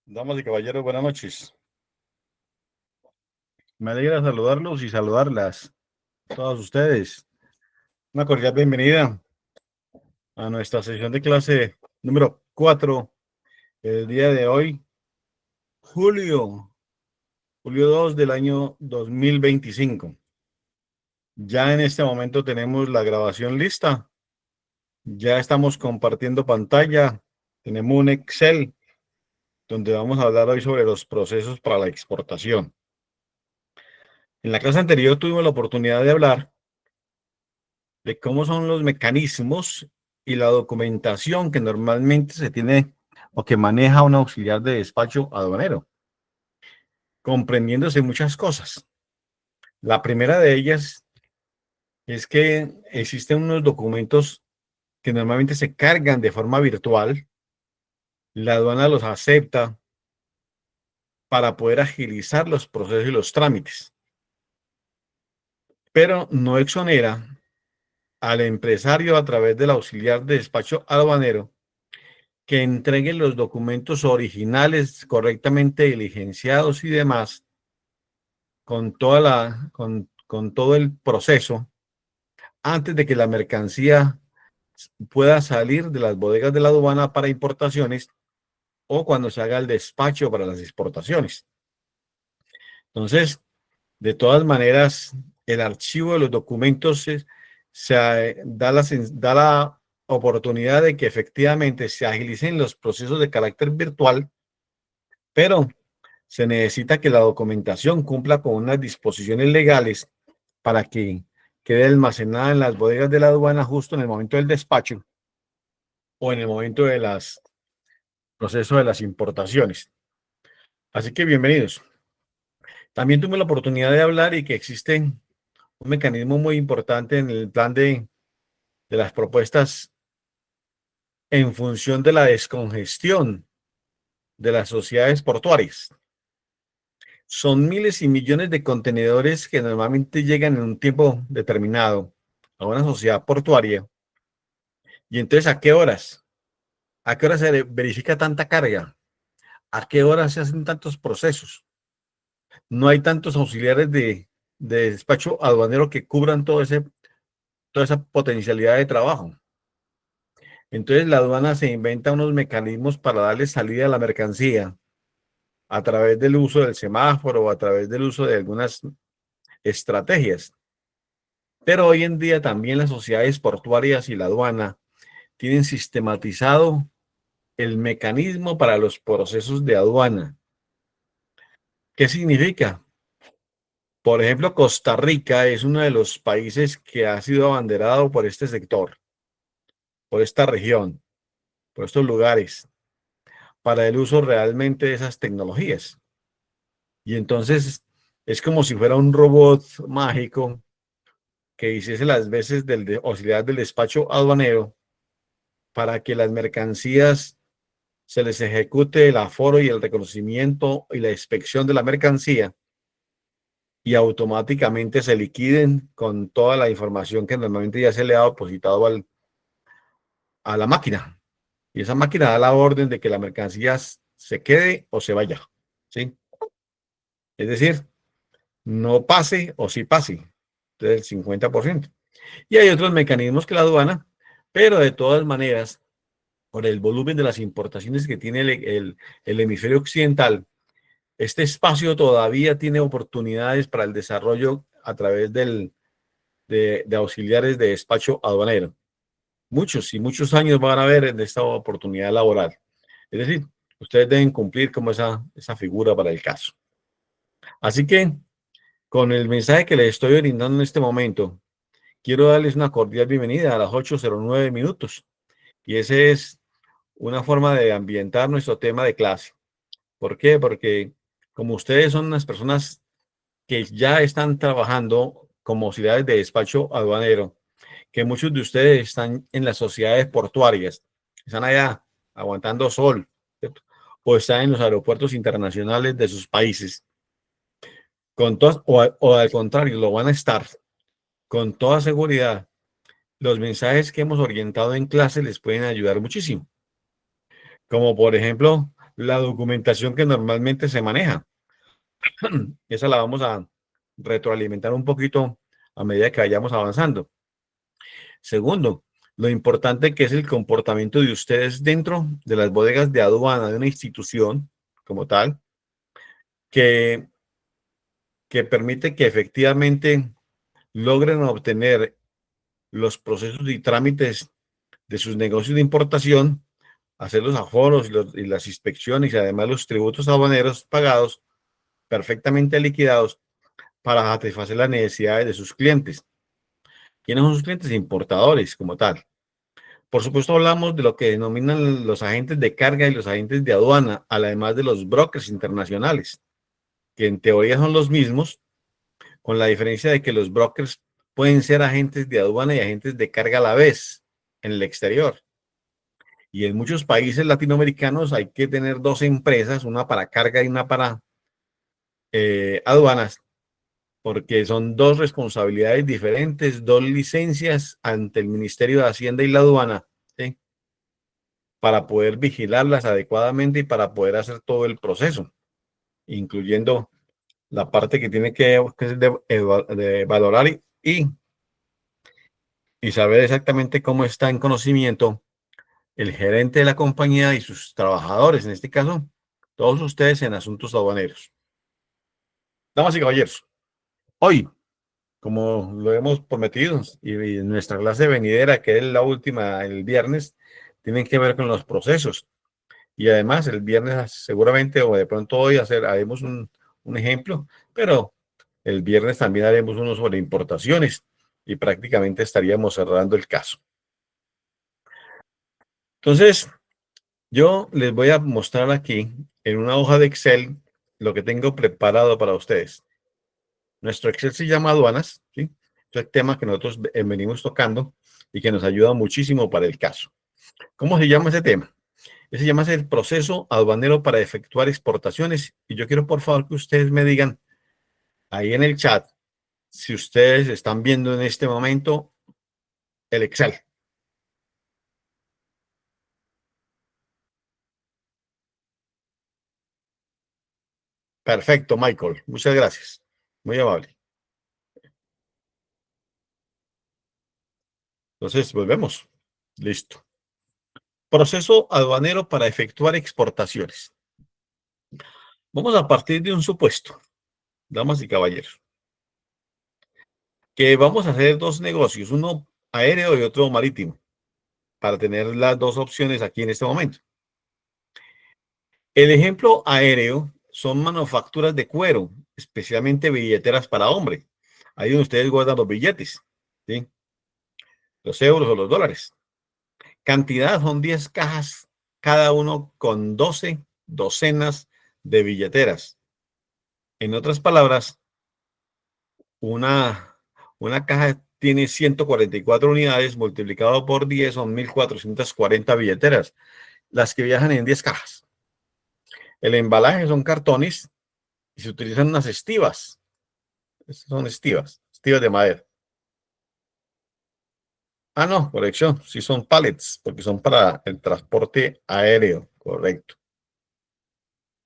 Damas y caballeros, buenas noches. Me alegra saludarlos y saludarlas, todos ustedes. Una cordial bienvenida a nuestra sesión de clase número 4, el día de hoy, julio, julio 2 del año 2025. Ya en este momento tenemos la grabación lista, ya estamos compartiendo pantalla, tenemos un Excel donde vamos a hablar hoy sobre los procesos para la exportación. En la clase anterior tuvimos la oportunidad de hablar de cómo son los mecanismos y la documentación que normalmente se tiene o que maneja un auxiliar de despacho aduanero, comprendiéndose muchas cosas. La primera de ellas es que existen unos documentos que normalmente se cargan de forma virtual, la aduana los acepta para poder agilizar los procesos y los trámites, pero no exonera al empresario a través del auxiliar de despacho aduanero que entreguen los documentos originales correctamente diligenciados y demás con todo el proceso antes de que la mercancía pueda salir de las bodegas de la aduana para importaciones o cuando se haga el despacho para las exportaciones. Entonces, de todas maneras, el archivo de los documentos da la oportunidad de que efectivamente se agilicen los procesos de carácter virtual, pero se necesita que la documentación cumpla con unas disposiciones legales para que quede almacenada en las bodegas de la aduana justo en el momento del despacho o en el momento de las procesos de las importaciones. Así que bienvenidos. También tuve la oportunidad de hablar y que existe un mecanismo muy importante en el plan de las propuestas en función de la descongestión de las sociedades portuarias. Son miles y millones de contenedores que normalmente llegan en un tiempo determinado a una sociedad portuaria. Y entonces, ¿a qué horas? ¿A qué horas se verifica tanta carga? ¿A qué horas se hacen tantos procesos? No hay tantos auxiliares de despacho aduanero que cubran toda esa potencialidad de trabajo. Entonces, la aduana se inventa unos mecanismos para darle salida a la mercancía a través del uso del semáforo o a través del uso de algunas estrategias. Pero hoy en día también las sociedades portuarias y la aduana tienen sistematizado el mecanismo para los procesos de aduana. ¿Qué significa? Por ejemplo, Costa Rica es uno de los países que ha sido abanderado por este sector, por esta región, por estos lugares, para el uso realmente de esas tecnologías. Y entonces es como si fuera un robot mágico que hiciese las veces del auxiliar del despacho aduanero para que las mercancías se les ejecute el aforo y el reconocimiento y la inspección de la mercancía y automáticamente se liquiden con toda la información que normalmente ya se le ha depositado a la máquina. Y esa máquina da la orden de que la mercancía se quede o se vaya. ¿Sí? Es decir, no pase o sí pase del 50%. Y hay otros mecanismos que la aduana, pero de todas maneras, por el volumen de las importaciones que tiene el hemisferio occidental, este espacio todavía tiene oportunidades para el desarrollo a través de auxiliares de despacho aduanero. Muchos y muchos años van a ver en esta oportunidad laboral. Es decir, ustedes deben cumplir como esa figura para el caso. Así que, con el mensaje que les estoy brindando en este momento, quiero darles una cordial bienvenida a las 8:09 minutos. Y esa es una forma de ambientar nuestro tema de clase. ¿Por qué? Porque como ustedes son unas personas que ya están trabajando como auxiliares de despacho aduanero, que muchos de ustedes están en las sociedades portuarias, están allá aguantando sol, ¿cierto? O están en los aeropuertos internacionales de sus países, o al contrario, lo van a estar con toda seguridad. Los mensajes que hemos orientado en clase les pueden ayudar muchísimo. Como por ejemplo, la documentación que normalmente se maneja. Esa la vamos a retroalimentar un poquito a medida que vayamos avanzando. Segundo, lo importante que es el comportamiento de ustedes dentro de las bodegas de aduana de una institución como tal, que, que permite que efectivamente logren obtener los procesos y trámites de sus negocios de importación, hacer los aforos y las inspecciones y además los tributos aduaneros pagados, perfectamente liquidados para satisfacer las necesidades de sus clientes. ¿Quiénes son sus clientes? Importadores como tal. Por supuesto, hablamos de lo que denominan los agentes de carga y los agentes de aduana, además de los brokers internacionales, que en teoría son los mismos, con la diferencia de que los brokers pueden ser agentes de aduana y agentes de carga a la vez en el exterior. Y en muchos países latinoamericanos hay que tener dos empresas, una para carga y una para aduanas, porque son dos responsabilidades diferentes, dos licencias ante el Ministerio de Hacienda y la aduana, ¿sí? Para poder vigilarlas adecuadamente y para poder hacer todo el proceso, incluyendo la parte que tiene que es de valorar y saber exactamente cómo está en conocimiento el gerente de la compañía y sus trabajadores, en este caso, todos ustedes en asuntos aduaneros. Damas y caballeros, hoy, como lo hemos prometido, y en nuestra clase venidera, que es la última el viernes, tienen que ver con los procesos. Y además, el viernes seguramente, o de pronto hoy, haremos un ejemplo, pero el viernes también haremos uno sobre importaciones y prácticamente estaríamos cerrando el caso. Entonces, yo les voy a mostrar aquí en una hoja de Excel lo que tengo preparado para ustedes. Nuestro Excel se llama aduanas, ¿sí? Es el tema que nosotros venimos tocando y que nos ayuda muchísimo para el caso. ¿Cómo se llama ese tema? Ese se llama el proceso aduanero para efectuar exportaciones. Y yo quiero, por favor, que ustedes me digan ahí en el chat si ustedes están viendo en este momento el Excel. Perfecto, Michael. Muchas gracias. Muy amable. Entonces, volvemos. Listo. Proceso aduanero para efectuar exportaciones. Vamos a partir de un supuesto, damas y caballeros, que vamos a hacer dos negocios, uno aéreo y otro marítimo, para tener las dos opciones aquí en este momento. El ejemplo aéreo son manufacturas de cuero, especialmente billeteras para hombre. Ahí donde ustedes guardan los billetes, ¿sí? Los euros o los dólares. Cantidad son 10 cajas, cada uno con 12 docenas de billeteras. En otras palabras, una, una caja tiene 144 unidades, multiplicado por 10 son 1440 billeteras, las que viajan en 10 cajas. El embalaje son cartones y se utilizan unas estivas. Estas son estivas de madera. Ah, no, corrección, sí son pallets, porque son para el transporte aéreo, correcto.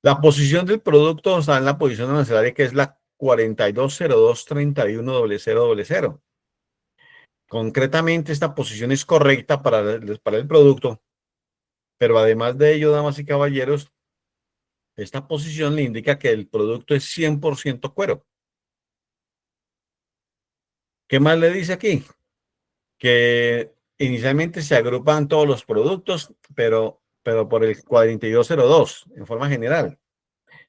La posición del producto está en la posición arancelaria que es la 4202310000. Concretamente, esta posición es correcta para el producto, pero además de ello, damas y caballeros, esta posición le indica que el producto es 100% cuero. ¿Qué más le dice aquí? Que inicialmente se agrupan todos los productos, pero por el 4202 en forma general.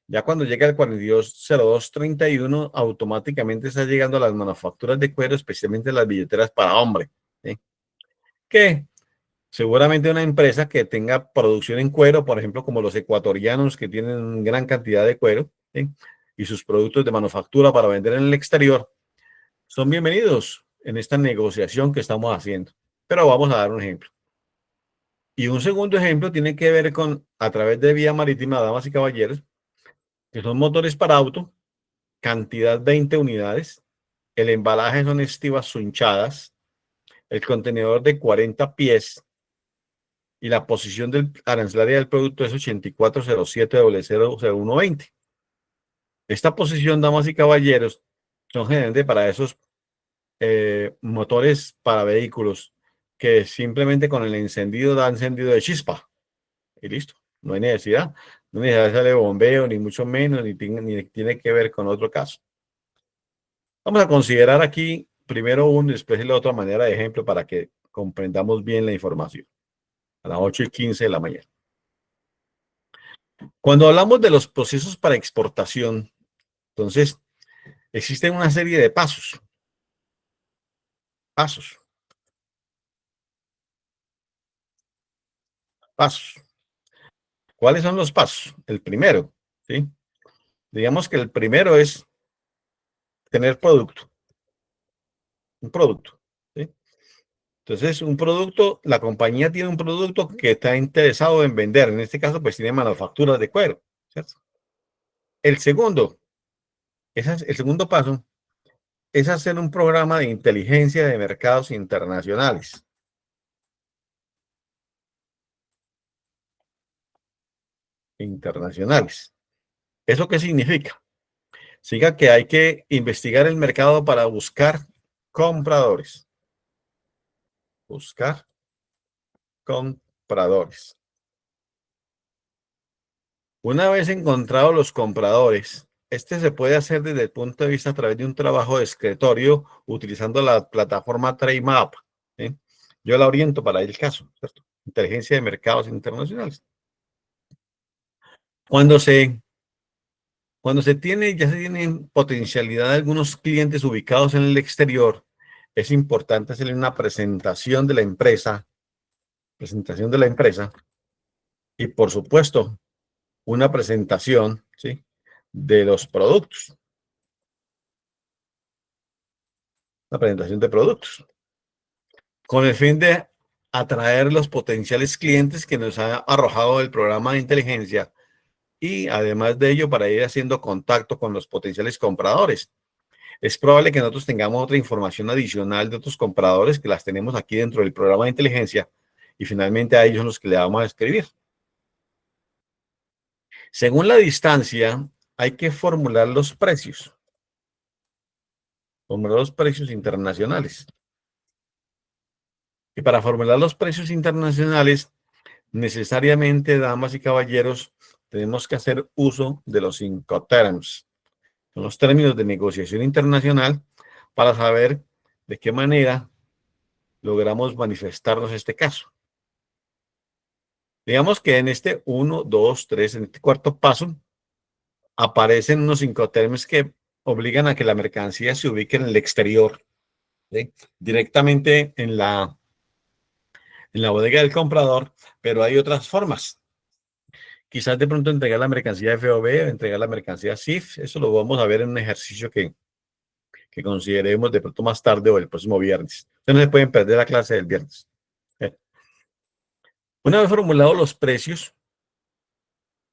Ya cuando llega el 420231, automáticamente está llegando a las manufacturas de cuero, especialmente las billeteras para hombre, ¿sí? Que seguramente una empresa que tenga producción en cuero, por ejemplo, como los ecuatorianos que tienen gran cantidad de cuero, ¿sí? Y sus productos de manufactura para vender en el exterior, son bienvenidos en esta negociación que estamos haciendo. Pero vamos a dar un ejemplo. Y un segundo ejemplo tiene que ver con, a través de vía marítima, damas y caballeros, que son motores para auto, cantidad 20 unidades, el embalaje son estivas sunchadas, el contenedor de 40 pies, y la posición del arancelaria del producto es 8407000120. Esta posición, damas y caballeros, son generalmente para esos motores para vehículos que simplemente con el encendido da encendido de chispa y listo. No hay necesidad. No hay necesidad de bombeo, ni mucho menos, ni tiene que ver con otro caso. Vamos a considerar aquí primero uno y después la otra manera de ejemplo para que comprendamos bien la información. A las 8:15 de la mañana. Cuando hablamos de los procesos para exportación, entonces existen una serie de pasos. Pasos. Pasos. ¿Cuáles son los pasos? El primero, ¿sí? Digamos que el primero es tener producto. Un producto, ¿sí? Entonces, un producto, la compañía tiene un producto que está interesado en vender. En este caso, pues tiene manufacturas de cuero, ¿cierto? El segundo, el segundo paso es hacer un programa de inteligencia de mercados internacionales. Internacionales. ¿Eso qué significa? Significa que hay que investigar el mercado para buscar compradores. Buscar compradores. Una vez encontrados los compradores, este se puede hacer desde el punto de vista a través de un trabajo de escritorio utilizando la plataforma Trademap. ¿Sí? Yo la oriento para el caso, ¿cierto? Inteligencia de mercados internacionales. Cuando se, cuando ya se tiene potencialidad de algunos clientes ubicados en el exterior, es importante hacerle una presentación de la empresa y, por supuesto, una presentación, ¿sí?, de los productos. La presentación de productos, con el fin de atraer los potenciales clientes que nos ha arrojado el programa de inteligencia y además de ello para ir haciendo contacto con los potenciales compradores. Es probable que nosotros tengamos otra información adicional de otros compradores que las tenemos aquí dentro del programa de inteligencia y finalmente a ellos son los que le vamos a escribir. Según la distancia, hay que formular los precios. Formular los precios internacionales. Y para formular los precios internacionales, necesariamente, damas y caballeros, tenemos que hacer uso de los Incoterms. Son los términos de negociación internacional para saber de qué manera logramos manifestarnos este caso. Digamos que en este 1, 2, 3, en este cuarto paso, aparecen unos Incoterms que obligan a que la mercancía se ubique en el exterior, ¿sí?, directamente en la bodega del comprador, pero hay otras formas. Quizás de pronto entregar la mercancía FOB o entregar la mercancía SIF. Eso lo vamos a ver en un ejercicio que consideremos de pronto más tarde o el próximo viernes. Ustedes no se pueden perder la clase del viernes. Una vez formulados los precios,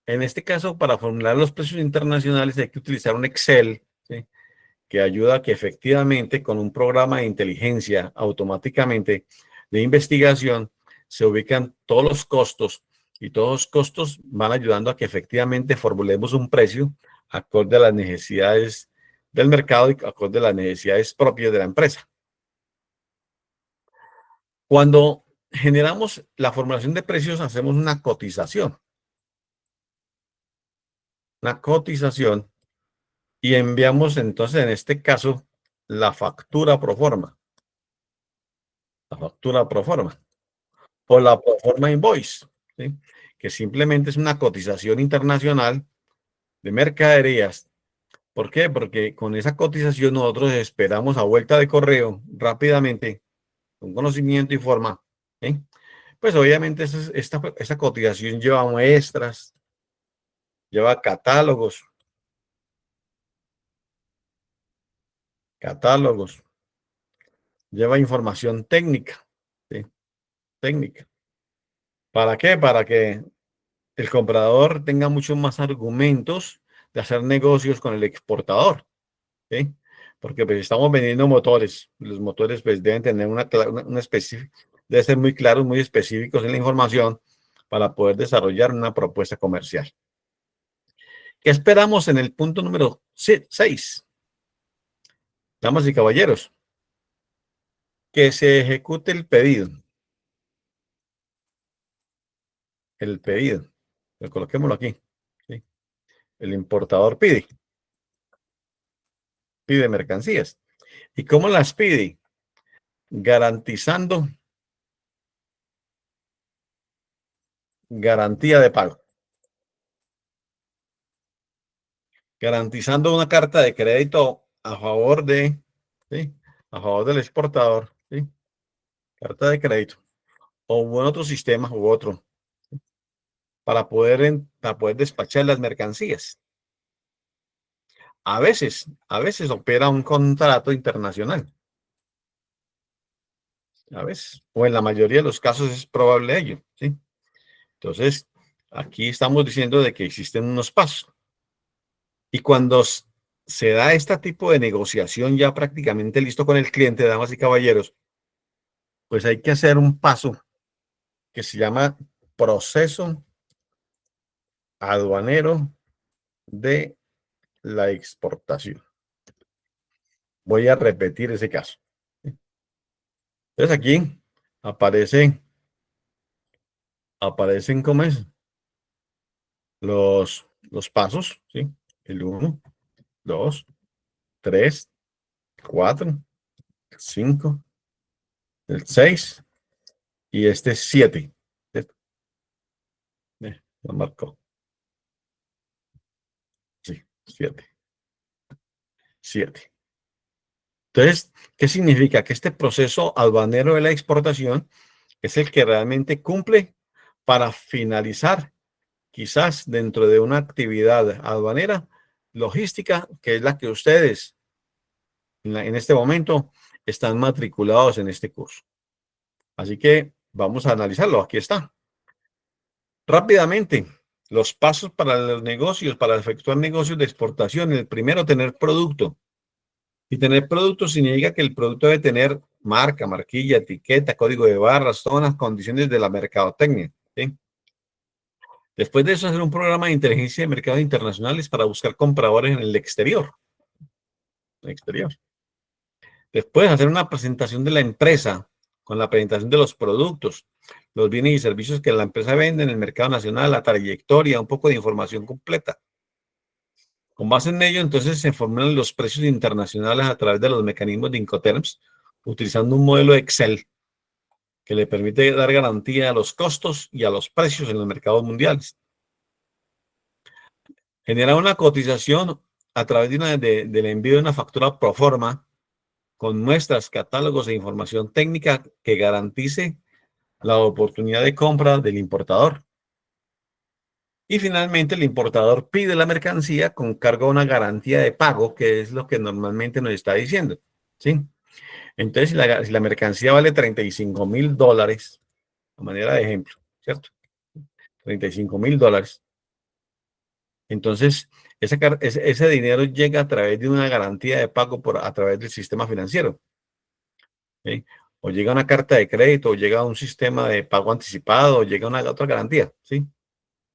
en este caso, para formular los precios internacionales hay que utilizar un Excel, ¿sí?, que ayuda a que efectivamente con un programa de inteligencia automáticamente de investigación se ubican todos los costos y todos los costos van ayudando a que efectivamente formulemos un precio acorde a las necesidades del mercado y acorde a las necesidades propias de la empresa. Cuando generamos la formulación de precios, hacemos una cotización y enviamos entonces en este caso la factura pro forma. La factura pro forma. O la proforma invoice, ¿sí?, que simplemente es una cotización internacional de mercaderías. ¿Por qué? Porque con esa cotización nosotros esperamos a vuelta de correo rápidamente, con conocimiento y forma, ¿sí? Pues obviamente esta cotización lleva muestras, lleva catálogos, lleva información técnica, ¿sí?, técnica. ¿Para qué? Para que el comprador tenga muchos más argumentos de hacer negocios con el exportador, ¿sí? Porque pues estamos vendiendo motores. Los motores pues deben tener una debe ser muy claros, muy específicos en la información para poder desarrollar una propuesta comercial. ¿Qué esperamos en el punto número 6? Damas y caballeros, que se ejecute el pedido. El pedido. Coloquémoslo aquí. ¿Sí? El importador pide mercancías. ¿Y cómo las pide? Garantizando garantía de pago. Garantizando una carta de crédito a favor de, ¿sí? A favor del exportador, ¿sí? Carta de crédito. O en otro sistema u otro, para poder despachar las mercancías. A veces opera un contrato internacional. A veces, o en la mayoría de los casos es probable ello, ¿sí? Entonces, aquí estamos diciendo de que existen unos pasos. Y cuando se da este tipo de negociación ya prácticamente listo con el cliente, damas y caballeros, pues hay que hacer un paso que se llama proceso aduanero de la exportación. Voy a repetir ese caso. Entonces aquí aparece, aparecen como es, los pasos, ¿sí? El 1, 2, 3, 4, 5, el 6 y este 7. Lo marcó. Sí, 7. 7. Entonces, ¿qué significa? Que este proceso aduanero de la exportación es el que realmente cumple para finalizar, quizás dentro de una actividad aduanera logística, que es la que ustedes en este momento están matriculados en este curso. Así que vamos a analizarlo. Aquí está. Rápidamente, los pasos para los negocios, para efectuar negocios de exportación. El primero, tener producto. Y tener producto significa que el producto debe tener marca, marquilla, etiqueta, código de barras, todas las condiciones de la mercadotecnia, ¿sí? Después de eso, hacer un programa de inteligencia de mercados internacionales para buscar compradores en el exterior. Exterior. Después, hacer una presentación de la empresa con la presentación de los productos, los bienes y servicios que la empresa vende en el mercado nacional, la trayectoria, un poco de información completa. Con base en ello, entonces se formulan los precios internacionales a través de los mecanismos de Incoterms, utilizando un modelo Excel que le permite dar garantía a los costos y a los precios en los mercados mundiales. Genera una cotización a través del envío de una factura pro forma con muestras, catálogos e información técnica que garantice la oportunidad de compra del importador. Y finalmente el importador pide la mercancía con cargo a una garantía de pago, que es lo que normalmente nos está diciendo, ¿sí? Entonces, si la mercancía vale $35,000, a manera de ejemplo, ¿cierto? $35,000. Entonces, ese dinero llega a través de una garantía de pago a través del sistema financiero, ¿sí? O llega una carta de crédito, o llega un sistema de pago anticipado, o llega una otra garantía, ¿sí?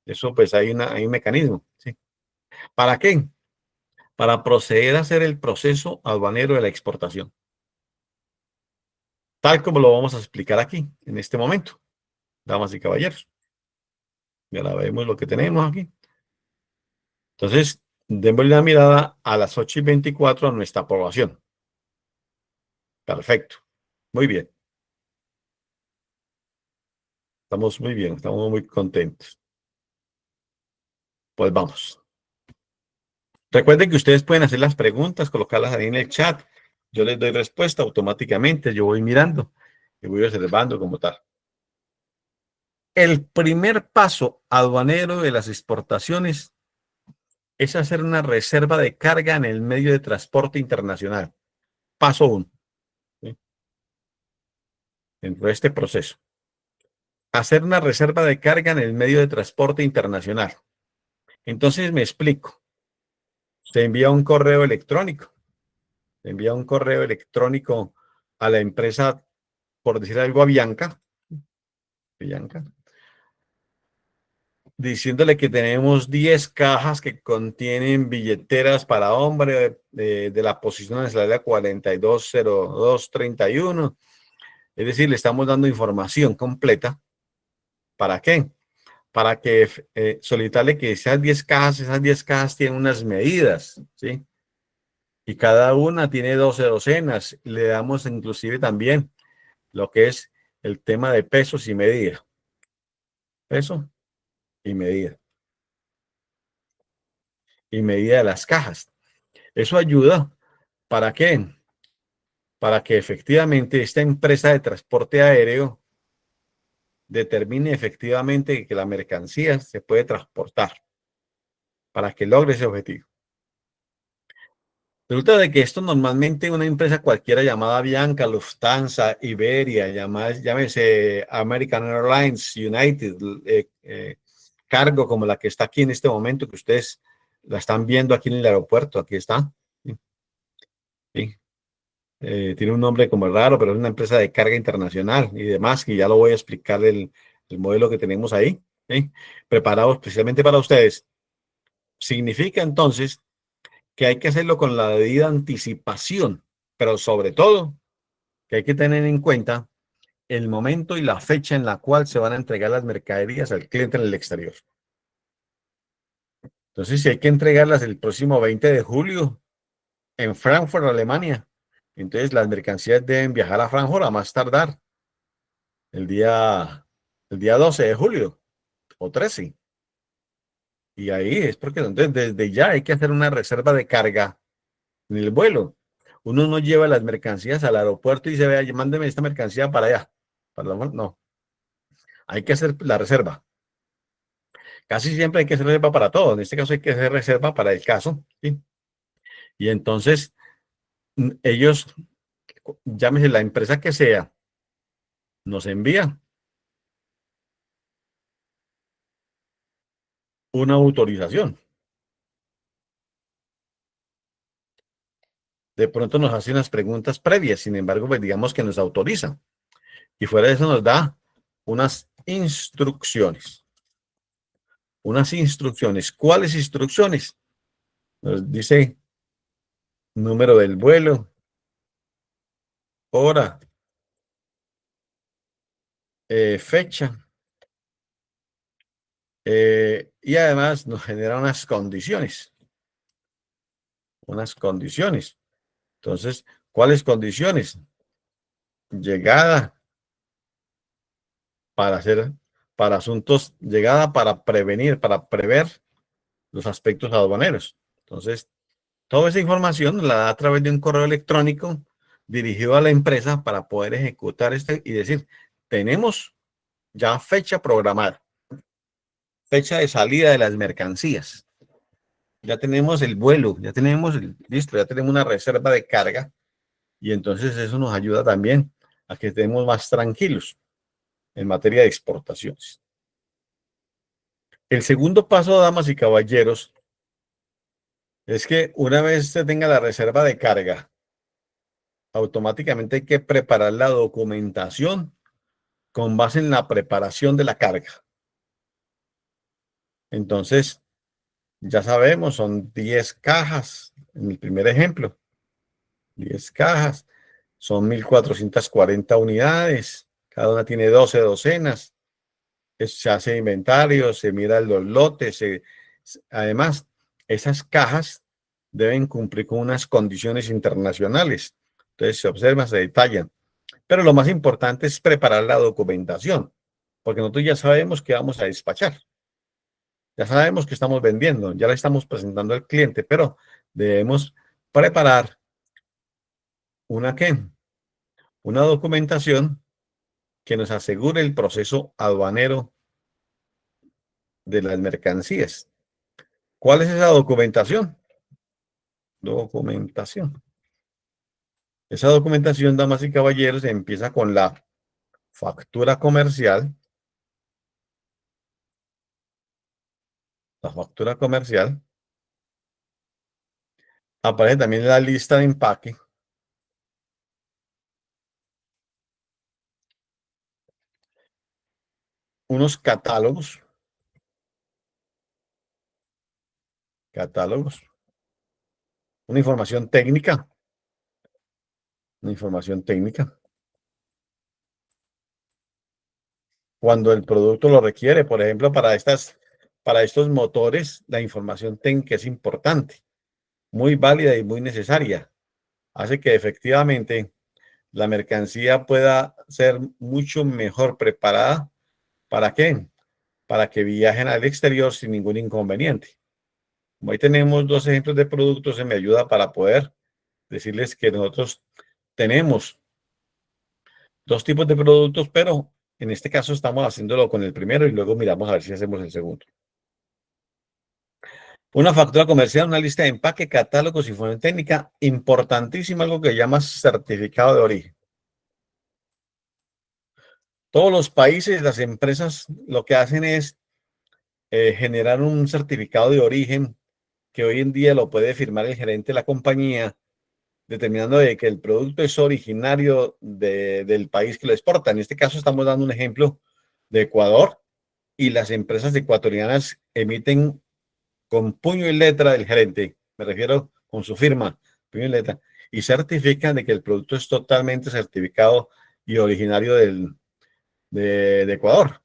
Eso pues hay un mecanismo, ¿sí? ¿Para qué? Para proceder a hacer el proceso aduanero de la exportación, tal como lo vamos a explicar aquí, en este momento, damas y caballeros. Ya la vemos lo que tenemos aquí. Entonces, démosle una mirada a las 8:24 a nuestra aprobación. Perfecto. Muy bien. Estamos muy bien, estamos muy contentos. Pues vamos. Recuerden que ustedes pueden hacer las preguntas, colocarlas ahí en el chat. Yo les doy respuesta automáticamente. Yo voy mirando y voy observando como tal. El primer paso aduanero de las exportaciones es hacer una reserva de carga en el medio de transporte internacional. Paso 1, ¿sí? Dentro de este proceso. Hacer una reserva de carga en el medio de transporte internacional. Entonces me explico. Se envía un correo electrónico. Se envía un correo electrónico a la empresa por decir algo, a Bianca, diciéndole que tenemos 10 cajas que contienen billeteras para hombre de la posición de la 420231. Es decir, le estamos dando información completa. ¿Para qué? Para que solicitarle que esas 10 cajas tienen unas medidas, ¿sí? Y cada una tiene 12 docenas. Le damos inclusive también lo que es el tema de pesos y medida. Peso y medida. Y medida de las cajas. Eso ayuda. ¿Para qué? Para que efectivamente esta empresa de transporte aéreo determine efectivamente que la mercancía se puede transportar para que logre ese objetivo. Resulta de que esto normalmente una empresa cualquiera llamada Bianca, Lufthansa, Iberia, llámese American Airlines, United, Cargo, como la que está aquí en este momento, que ustedes la están viendo aquí en el aeropuerto, aquí está. Sí, sí. Tiene un nombre como raro, pero es una empresa de carga internacional y demás, que ya lo voy a explicar el modelo que tenemos ahí, ¿sí? Preparado especialmente para ustedes. Significa entonces que hay que hacerlo con la debida anticipación, pero sobre todo que hay que tener en cuenta el momento y la fecha en la cual se van a entregar las mercaderías al cliente en el exterior. Entonces, si hay que entregarlas el próximo 20 de julio en Frankfurt, Alemania, entonces las mercancías deben viajar a Frankfurt a más tardar el día, el día 12 de julio o 13. Y ahí es porque entonces desde ya hay que hacer una reserva de carga en el vuelo. Uno no lleva las mercancías al aeropuerto y se vea, mándeme esta mercancía para allá. No, hay que hacer la reserva. Casi siempre hay que hacer reserva para todo. En este caso hay que hacer reserva para el caso, ¿sí? Y entonces ellos, llámese la empresa que sea, nos envía una autorización. De pronto nos hace unas preguntas previas, sin embargo, pues digamos que nos autoriza. Y fuera de eso nos da unas instrucciones. Unas instrucciones. ¿Cuáles instrucciones? Nos dice número del vuelo, hora, fecha, y además nos genera unas condiciones. Unas condiciones. Entonces, ¿cuáles condiciones? Llegada para hacer, para asuntos, llegada para prevenir, para prever los aspectos aduaneros. Entonces, toda esa información la da a través de un correo electrónico dirigido a la empresa para poder ejecutar este y decir, tenemos ya fecha programada, fecha de salida de las mercancías. Ya tenemos el vuelo, ya tenemos listo, ya tenemos una reserva de carga y entonces eso nos ayuda también a que estemos más tranquilos en materia de exportaciones. El segundo paso, damas y caballeros, es que una vez se tenga la reserva de carga, automáticamente hay que preparar la documentación con base en la preparación de la carga. Entonces, ya sabemos, son 10 cajas en el primer ejemplo. 10 cajas, son 1440 unidades, cada una tiene 12 docenas. Se hace inventario, se mira los lotes. Además, esas cajas deben cumplir con unas condiciones internacionales. Entonces se observa, se detallan. Pero lo más importante es preparar la documentación, porque nosotros ya sabemos que vamos a despachar. Ya sabemos que estamos vendiendo, ya la estamos presentando al cliente, pero debemos preparar una ¿qué? Una documentación que nos asegure el proceso aduanero de las mercancías. ¿Cuál es esa documentación? Documentación. Esa documentación, damas y caballeros, empieza con la factura comercial. La factura comercial. Aparece también la lista de empaque. unos catálogos, una información técnica, cuando el producto lo requiere. Por ejemplo, para estos motores, la información técnica es importante, muy válida y muy necesaria. Hace que efectivamente la mercancía pueda ser mucho mejor preparada. ¿Para qué? Para que viajen al exterior sin ningún inconveniente. Como ahí tenemos dos ejemplos de productos, se me ayuda para poder decirles que nosotros tenemos dos tipos de productos, pero en este caso estamos haciéndolo con el primero y luego miramos a ver si hacemos el segundo. Una factura comercial, una lista de empaque, catálogos, información técnica, importantísimo, algo que llama certificado de origen. Todos los países, las empresas, lo que hacen es generar un certificado de origen que hoy en día lo puede firmar el gerente de la compañía, determinando de que el producto es originario del país que lo exporta. En este caso estamos dando un ejemplo de Ecuador y las empresas ecuatorianas emiten con puño y letra del gerente, me refiero con su firma, puño y letra, y certifican de que el producto es totalmente certificado y originario de Ecuador.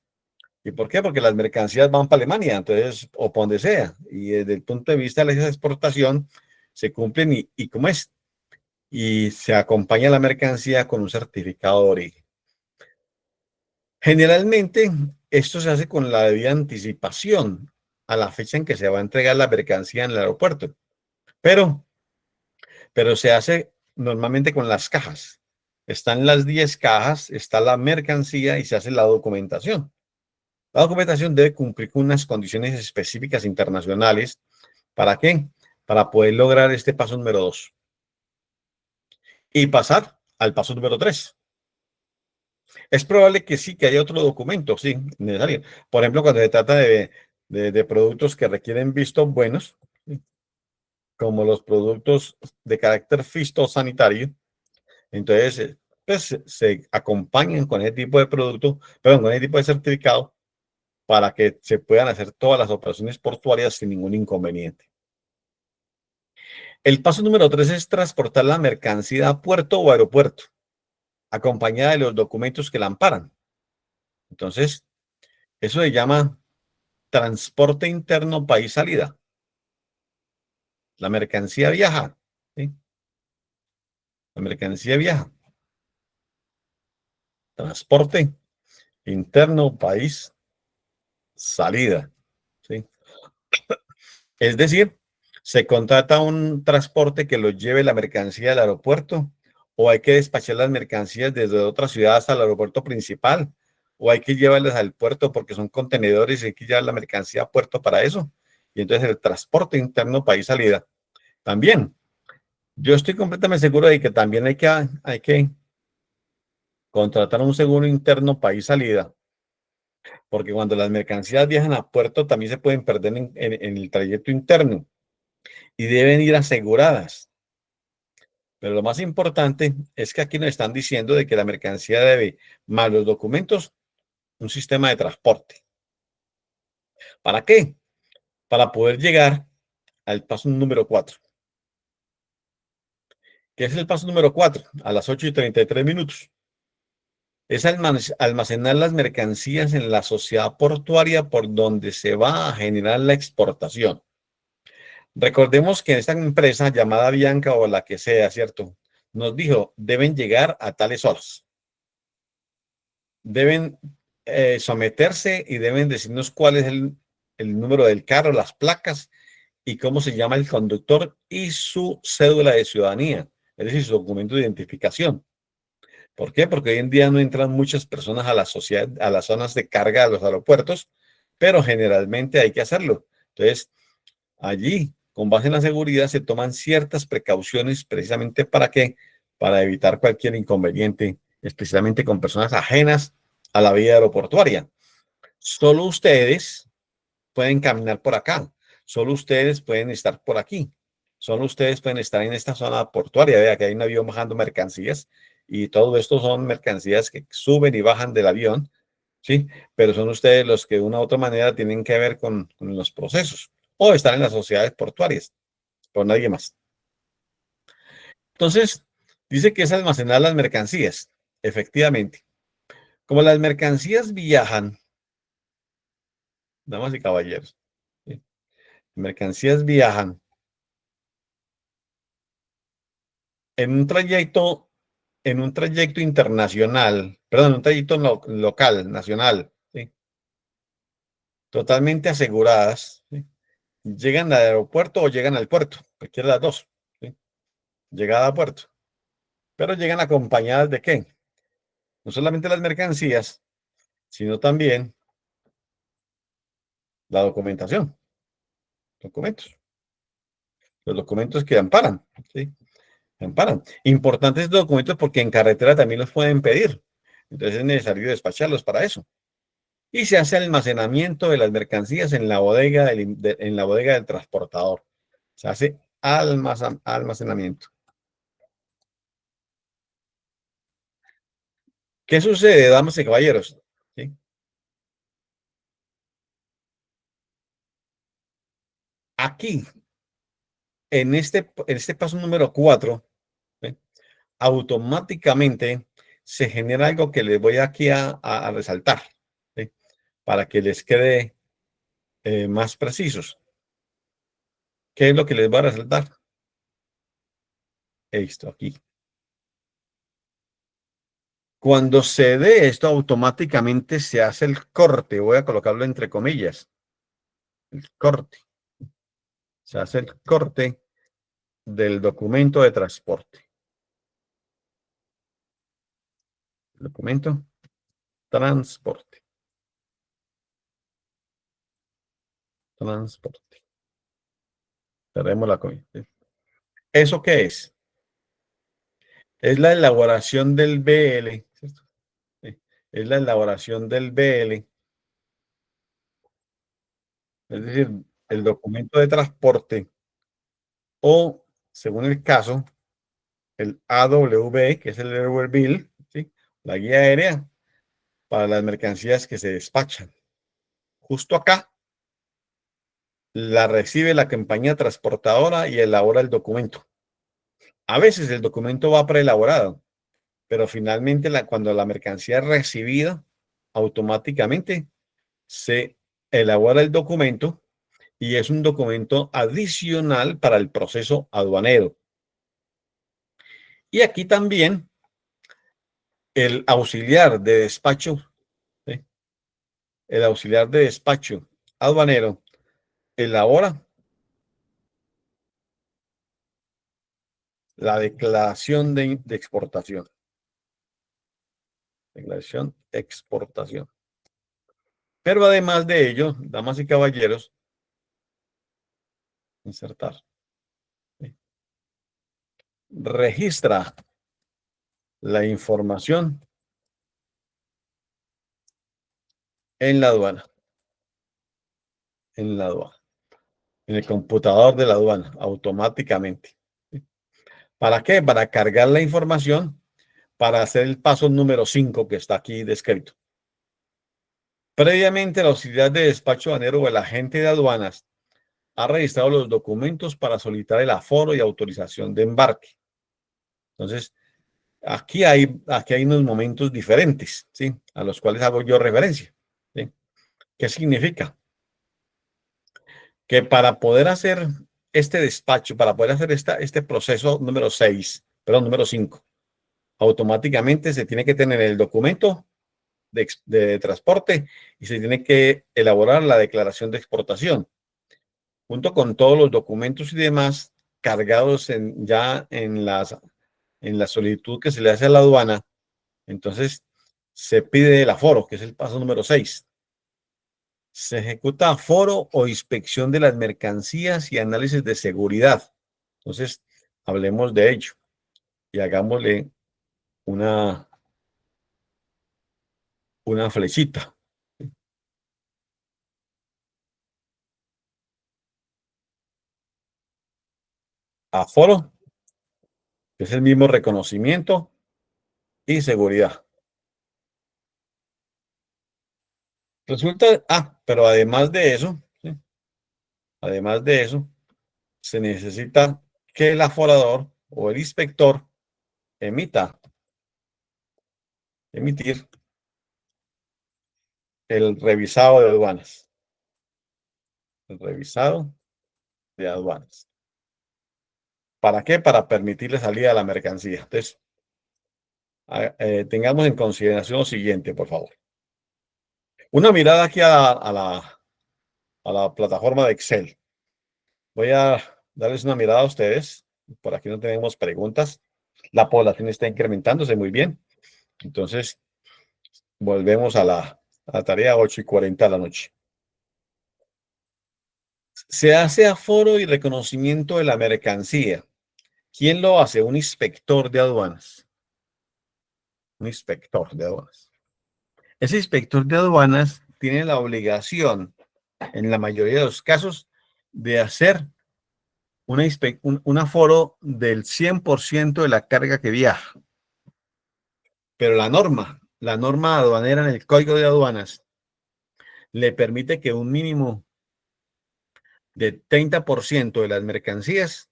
¿Y por qué? Porque las mercancías van para Alemania, entonces, o para donde sea. Y desde el punto de vista de la exportación, se cumplen y ¿cómo es? Y se acompaña la mercancía con un certificado de origen. Generalmente, esto se hace con la debida anticipación a la fecha en que se va a entregar la mercancía en el aeropuerto, pero, pero se hace normalmente con las cajas. Están las 10 cajas, está la mercancía y se hace la documentación. La documentación debe cumplir con unas condiciones específicas internacionales. ¿Para qué? Para poder lograr este paso número 2 y pasar al paso número 3. Es probable que sí, que haya otro documento, sí, necesario. Por ejemplo, cuando se trata de productos que requieren vistos buenos, ¿sí? Como los productos de carácter fitosanitario, entonces pues, se acompañan con ese tipo de producto, perdón, con ese tipo de certificado para que se puedan hacer todas las operaciones portuarias sin ningún inconveniente. El paso número 3 es transportar la mercancía a puerto o aeropuerto, acompañada de los documentos que la amparan. Entonces, eso se llama transporte interno país salida. La mercancía viaja, ¿sí? La mercancía viaja. Transporte interno país salida, ¿sí? Es decir, se contrata un transporte que lo lleve la mercancía al aeropuerto, o hay que despachar las mercancías desde otra ciudad hasta el aeropuerto principal, o hay que llevarlas al puerto porque son contenedores y hay que llevar la mercancía a puerto para eso. Y entonces el transporte interno país salida. También, yo estoy completamente seguro de que también hay que contratar un seguro interno país salida, porque cuando las mercancías viajan a puerto también se pueden perder en el trayecto interno y deben ir aseguradas. Pero lo más importante es que aquí nos están diciendo de que la mercancía debe, más los documentos, un sistema de transporte. ¿Para qué? Para poder llegar al paso número 4. ¿Qué es el paso número 4? A las 8:33. Es almacenar las mercancías en la sociedad portuaria por donde se va a generar la exportación. Recordemos que esta empresa llamada Bianca o la que sea, ¿cierto? Nos dijo, deben llegar a tales horas. Deben someterse y deben decirnos cuál es el número del carro, las placas y cómo se llama el conductor y su cédula de ciudadanía, es decir, su documento de identificación. ¿Por qué? Porque hoy en día no entran muchas personas a la sociedad, a las zonas de carga de los aeropuertos, pero generalmente hay que hacerlo. Entonces, allí, con base en la seguridad, se toman ciertas precauciones precisamente para qué, para evitar cualquier inconveniente, especialmente con personas ajenas a la vida aeroportuaria. Solo ustedes pueden caminar por acá, solo ustedes pueden estar por aquí, solo ustedes pueden estar en esta zona portuaria. Vea que hay un avión bajando mercancías y todo esto son mercancías que suben y bajan del avión. ¿sí? Pero son ustedes los que de una u otra manera tienen que ver con los procesos o están en las sociedades portuarias, por nadie más. Entonces, dice que es almacenar las mercancías, efectivamente. Como las mercancías viajan, damas y caballeros, ¿sí? Mercancías viajan en un trayecto, en un trayecto internacional, perdón, un trayecto local, nacional, ¿sí? Totalmente aseguradas, ¿sí? Llegan al aeropuerto o llegan al puerto, cualquiera de las dos, ¿sí? Llegada a puerto, pero llegan acompañadas de ¿qué? No solamente las mercancías, sino también la documentación, documentos, los documentos que amparan, ¿sí? Amparan. Importantes estos documentos porque en carretera también los pueden pedir. Entonces es necesario despacharlos para eso. Y se hace almacenamiento de las mercancías en la bodega en la bodega del transportador. Se hace almacenamiento. ¿Qué sucede, damas y caballeros? ¿Sí? Aquí, en este paso número 4, ¿sí? Automáticamente se genera algo que les voy aquí a resaltar, ¿sí? Para que les quede más precisos. ¿Qué es lo que les voy a resaltar? Esto aquí. Cuando se dé esto, automáticamente se hace el corte. Voy a colocarlo entre comillas. El corte. Se hace el corte del documento de transporte. Documento transporte. Transporte. Cerremos la comilla. ¿Eso qué es? Es la elaboración del BL. ¿Cierto? Es la elaboración del BL. Es decir, el documento de transporte o, según el caso, el AWB, que es el Airware Bill, ¿sí? La guía aérea para las mercancías que se despachan. Justo acá la recibe la compañía transportadora y elabora el documento. A veces el documento va preelaborado, pero finalmente cuando la mercancía es recibida, automáticamente se elabora el documento y es un documento adicional para el proceso aduanero. Y aquí también el auxiliar de despacho, ¿sí? El auxiliar de despacho aduanero elabora la declaración de exportación. Declaración exportación. Pero además de ello, damas y caballeros, insertar. ¿Sí? Registra la información en la aduana. En la aduana. En el computador de la aduana, automáticamente. ¿Sí? ¿Para qué? Para cargar la información para hacer el paso número 5 que está aquí descrito. Previamente, la auxiliar de despacho aduanero o el agente de aduanas ha registrado los documentos para solicitar el aforo y autorización de embarque. Entonces, aquí hay unos momentos diferentes, ¿sí? A los cuales hago yo referencia, ¿sí? ¿Qué significa? Que para poder hacer este despacho, para poder hacer este proceso número 6, perdón, número 5, automáticamente se tiene que tener el documento de transporte y se tiene que elaborar la declaración de exportación, junto con todos los documentos y demás cargados ya en la solicitud que se le hace a la aduana. Entonces, se pide el aforo, que es el paso número 6. Se ejecuta aforo o inspección de las mercancías y análisis de seguridad. Entonces, hablemos de ello y hagámosle una, una flechita. Aforo, que es el mismo reconocimiento y seguridad. Resulta, pero además de eso, se necesita que el aforador o el inspector emita, emitir el revisado de aduanas. El revisado de aduanas. ¿Para qué? Para permitir la salida de la mercancía. Entonces, tengamos en consideración lo siguiente, por favor. Una mirada aquí a la plataforma de Excel. Voy a darles una mirada a ustedes. Por aquí no tenemos preguntas. La población está incrementándose muy bien. Entonces, volvemos a la tarea 8:40 de la noche. Se hace aforo y reconocimiento de la mercancía. ¿Quién lo hace? Un inspector de aduanas. Un inspector de aduanas. Ese inspector de aduanas tiene la obligación, en la mayoría de los casos, de hacer un aforo del 100% de la carga que viaja. Pero la norma aduanera en el Código de Aduanas le permite que un mínimo de 30% de las mercancías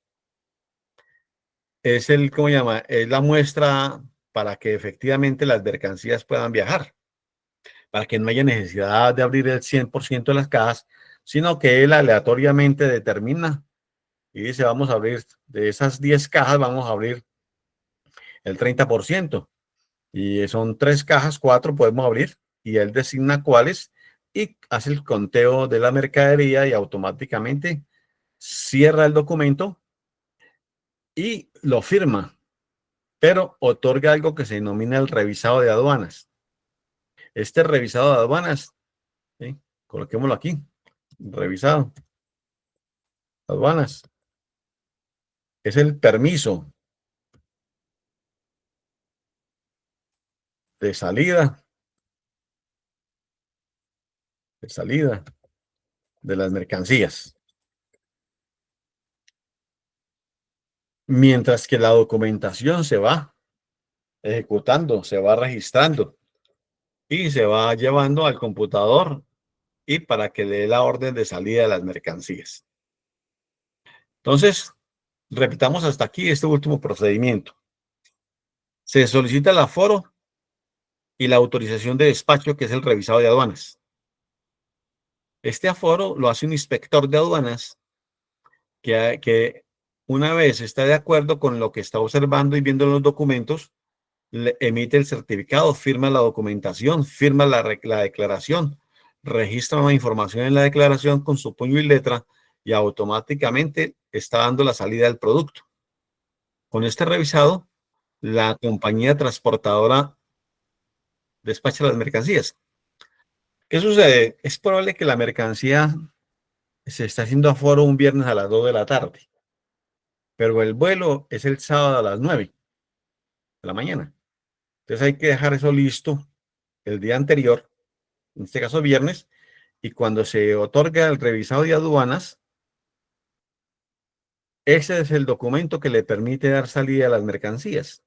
es ¿cómo se llama? Es la muestra para que efectivamente las mercancías puedan viajar, para que no haya necesidad de abrir el 100% de las cajas, sino que él aleatoriamente determina y dice, vamos a abrir de esas 10 cajas, vamos a abrir el 30%. Y son 3 cajas, 4 podemos abrir, y él designa cuáles y hace el conteo de la mercadería y automáticamente cierra el documento y lo firma, pero otorga algo que se denomina el revisado de aduanas. Este revisado de aduanas, ¿sí? Coloquémoslo aquí, revisado de aduanas, es el permiso de salida, de salida de las mercancías. Mientras que la documentación se va ejecutando, se va registrando y se va llevando al computador y para que le dé la orden de salida de las mercancías. Entonces, repitamos hasta aquí este último procedimiento. Se solicita el aforo y la autorización de despacho, que es el revisado de aduanas. Este aforo lo hace un inspector de aduanas que una vez está de acuerdo con lo que está observando y viendo en los documentos, le emite el certificado, firma la documentación, firma la declaración, registra la información en la declaración con su puño y letra y automáticamente está dando la salida del producto. Con este revisado, la compañía transportadora despacha las mercancías. ¿Qué sucede? Es probable que la mercancía se está haciendo aforo un viernes a las 2 de la tarde, pero el vuelo es el sábado a las 9 de la mañana. Entonces hay que dejar eso listo el día anterior, en este caso viernes, y cuando se otorga el revisado de aduanas, ese es el documento que le permite dar salida a las mercancías.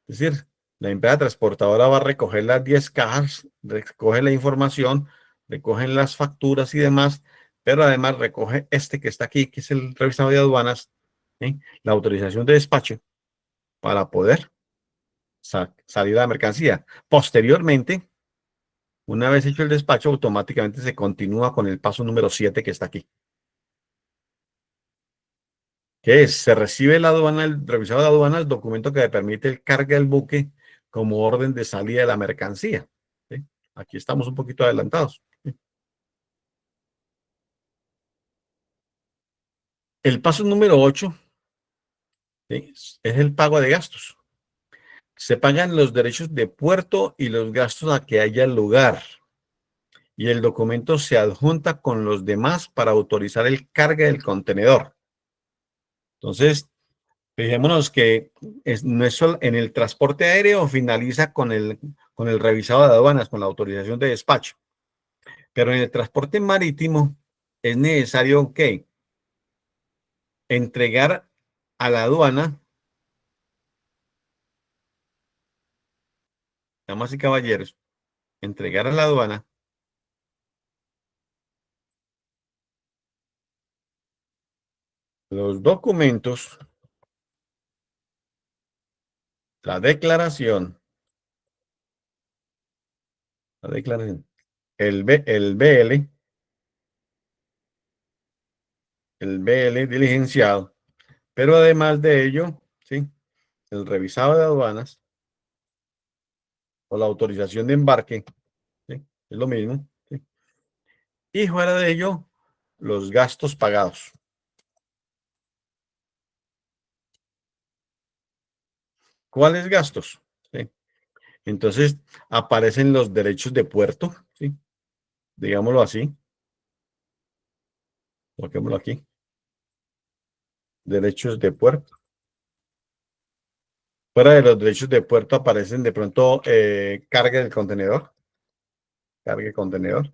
Es decir, la empresa transportadora va a recoger las 10 cajas, recoge la información, recogen las facturas y demás, pero además recoge este que está aquí, que es el revisado de aduanas, ¿sí? La autorización de despacho para poder salir a la mercancía. Posteriormente, una vez hecho el despacho, automáticamente se continúa con el paso número 7 que está aquí, que es, se recibe la aduana, el revisado de aduana, el documento que le permite el carga del buque como orden de salida de la mercancía. ¿Sí? Aquí estamos un poquito adelantados. ¿Sí? El paso número 8, ¿sí? Es el pago de gastos. Se pagan los derechos de puerto y los gastos a que haya lugar. Y el documento se adjunta con los demás para autorizar el carga del contenedor. Entonces, fijémonos que no es solo en el transporte aéreo, finaliza con el revisado de aduanas, con la autorización de despacho. Pero en el transporte marítimo es necesario que entregar a la aduana, damas y caballeros, entregar a la aduana Los documentos, la declaración, la declaración, el BL, el BL diligenciado, pero además de ello, ¿sí? El revisado de aduanas o la autorización de embarque, ¿sí? Es lo mismo, ¿sí? Y fuera de ello, los gastos pagados. ¿Cuáles gastos? ¿Sí? Entonces aparecen los derechos de puerto, ¿sí? Digámoslo así, coloquémoslo aquí, derechos de puerto. Fuera de los derechos de puerto aparecen de pronto carga del contenedor, carga de contenedor,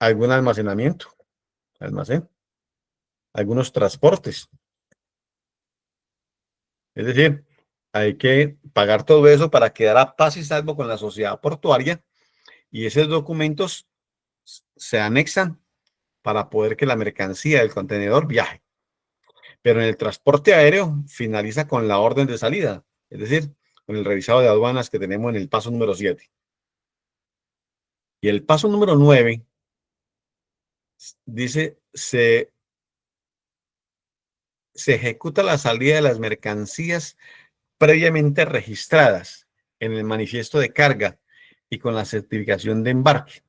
algún almacenamiento, almacén, algunos transportes. Es decir, hay que pagar todo eso para quedar a paz y salvo con la sociedad portuaria y esos documentos se anexan para poder que la mercancía del contenedor viaje. Pero en el transporte aéreo finaliza con la orden de salida, es decir, con el revisado de aduanas que tenemos en el paso número 7. Y el paso número 9 dice, se ejecuta la salida de las mercancías previamente registradas en el manifiesto de carga y con la certificación de embarque.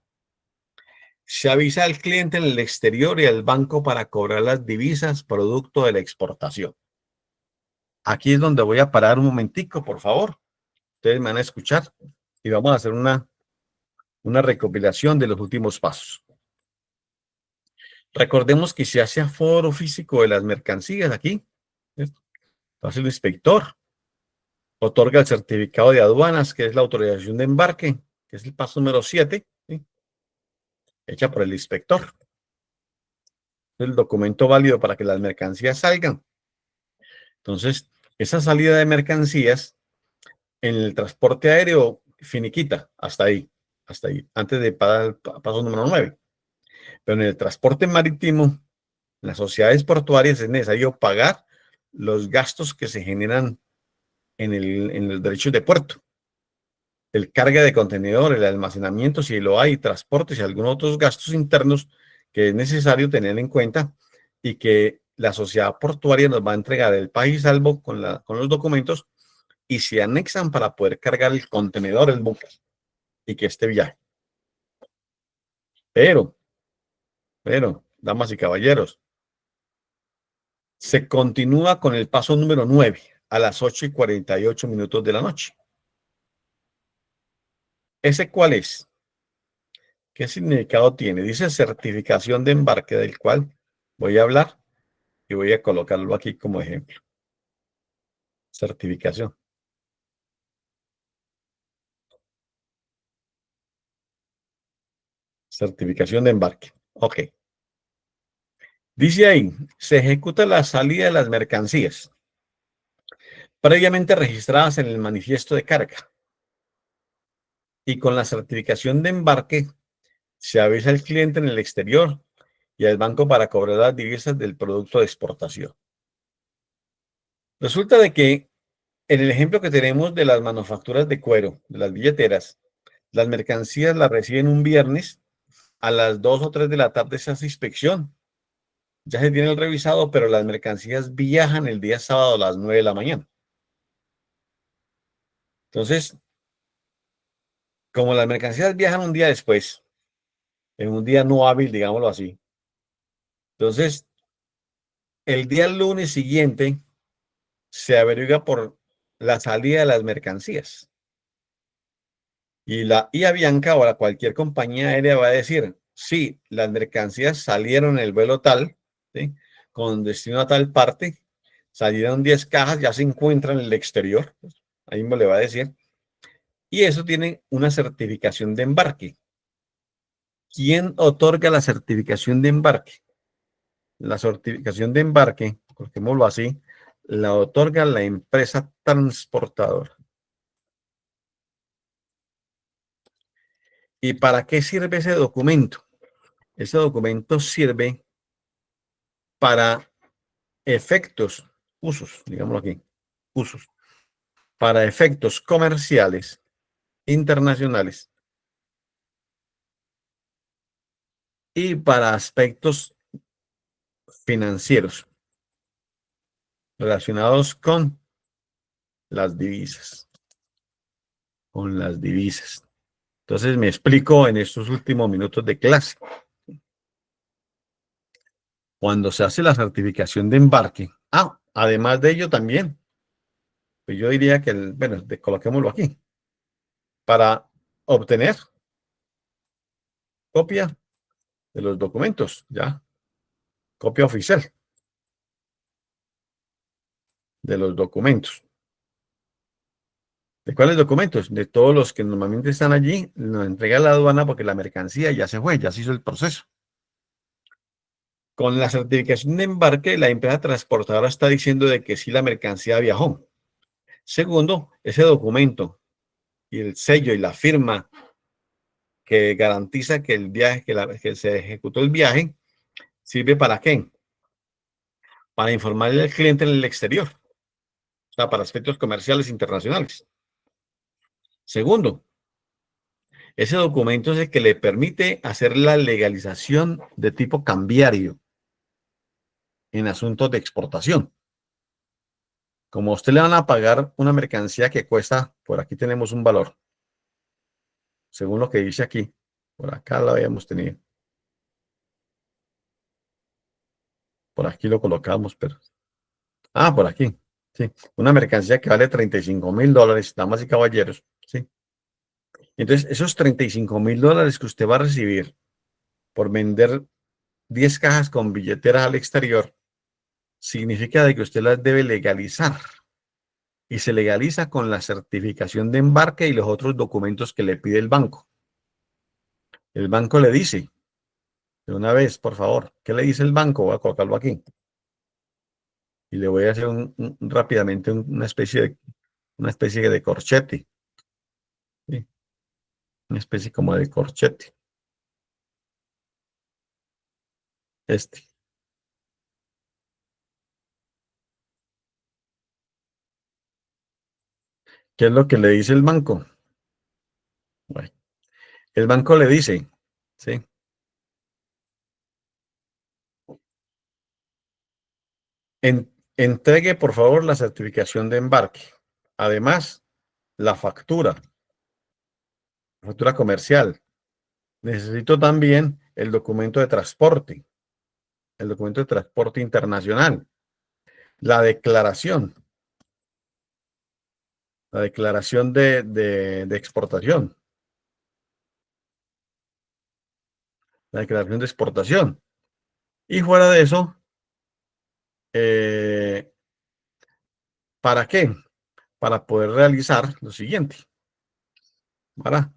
Se avisa al cliente en el exterior y al banco para cobrar las divisas producto de la exportación. Aquí es donde voy a parar un momentico, por favor. Ustedes me van a escuchar y vamos a hacer una recopilación de los últimos pasos. Recordemos que se hace aforo físico de las mercancías aquí. ¿Cierto? Lo hace el inspector. Otorga el certificado de aduanas, que es la autorización de embarque, que es el paso número 7, ¿sí? Hecha por el inspector. El documento válido para que las mercancías salgan. Entonces, esa salida de mercancías en el transporte aéreo finiquita hasta ahí, antes de pagar el paso número 9. Pero en el transporte marítimo, en las sociedades portuarias es necesario pagar los gastos que se generan en los derechos de puerto. El carga de contenedor, el almacenamiento, si lo hay, transportes y algunos otros gastos internos que es necesario tener en cuenta y que la sociedad portuaria nos va a entregar el país salvo con los documentos y se anexan para poder cargar el contenedor, el buque y que este viaje. Pero, damas y caballeros, se continúa con el paso número 9 a las 8:48 de la noche. ¿Ese cuál es? ¿Qué significado tiene? Dice certificación de embarque, del cual voy a hablar y voy a colocarlo aquí como ejemplo. Certificación. Certificación de embarque. Ok. Dice ahí, se ejecuta la salida de las mercancías previamente registradas en el manifiesto de carga y con la certificación de embarque se avisa al cliente en el exterior y al banco para cobrar las divisas del producto de exportación. Resulta de que en el ejemplo que tenemos de las manufacturas de cuero, de las billeteras, las mercancías las reciben un viernes a las 2 o 3 de la tarde, se hace inspección. Ya se tiene el revisado, pero las mercancías viajan el día sábado a las 9 de la mañana. Entonces, como las mercancías viajan un día después, en un día no hábil, digámoslo así, entonces el día lunes siguiente se averigua por la salida de las mercancías. Y la IA Bianca o cualquier compañía aérea va a decir, sí, las mercancías salieron en el vuelo tal, ¿sí? Con destino a tal parte, salieron 10 cajas, ya se encuentran en el exterior, ahí me le va a decir, y eso tiene una certificación de embarque. ¿Quién otorga la certificación de embarque? La certificación de embarque, coloquémoslo así, la otorga la empresa transportadora. ¿Y para qué sirve ese documento? Ese documento sirve para efectos, usos, digámoslo aquí, usos, para efectos comerciales internacionales y para aspectos financieros relacionados las divisas, con las divisas. Entonces me explico en estos últimos minutos de clase. Cuando se hace la certificación de embarque, además de ello también, pues yo diría que, bueno, coloquémoslo aquí, para obtener copia de los documentos, ya, copia oficial de los documentos. ¿De cuáles documentos? De todos los que normalmente están allí, nos entrega la aduana porque la mercancía ya se fue, ya se hizo el proceso. Con la certificación de embarque, la empresa transportadora está diciendo de que sí la mercancía viajó. Segundo, ese documento y el sello y la firma que garantiza que el viaje, que se ejecutó el viaje, sirve para qué? Para informarle al cliente en el exterior, o sea, para aspectos comerciales internacionales. Segundo, ese documento es el que le permite hacer la legalización de tipo cambiario en asuntos de exportación. Como a usted le van a pagar una mercancía que cuesta, por aquí tenemos un valor, según lo que dice aquí, por acá lo habíamos tenido, por aquí lo colocamos, pero, por aquí, sí, una mercancía que vale $35,000, damas y caballeros, sí. Entonces, esos $35,000 que usted va a recibir por vender 10 cajas con billeteras al exterior, significa de que usted las debe legalizar y se legaliza con la certificación de embarque y los otros documentos que le pide el banco. El banco le dice, de una vez, por favor, ¿qué le dice el banco? Voy a colocarlo aquí. Y le voy a hacer rápidamente una especie de corchete. ¿Sí? Una especie como de corchete. Este. ¿Qué es lo que le dice el banco? Bueno, el banco le dice, ¿sí? Entregue, por favor, la certificación de embarque. Además, la factura comercial. Necesito también el documento de transporte internacional, la declaración, de exportación, la declaración de exportación. Y fuera de eso, eh, ¿para qué? Para poder realizar lo siguiente, para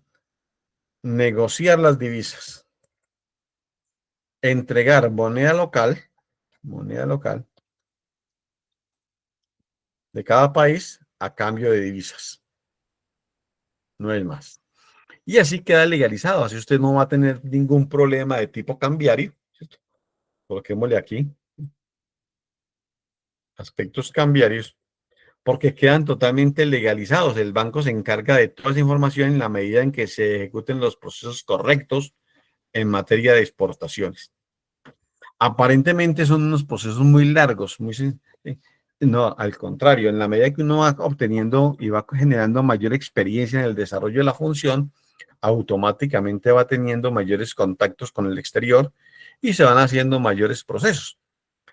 negociar las divisas, entregar moneda local de cada país a cambio de divisas. No es más. Y así queda legalizado. Así usted no va a tener ningún problema de tipo cambiario. ¿Cierto? Coloquémosle aquí aspectos cambiarios porque quedan totalmente legalizados. El banco se encarga de toda esa información en la medida en que se ejecuten los procesos correctos en materia de exportaciones. Aparentemente son unos procesos muy largos, no, al contrario, en la medida que uno va obteniendo y va generando mayor experiencia en el desarrollo de la función, automáticamente va teniendo mayores contactos con el exterior y se van haciendo mayores procesos.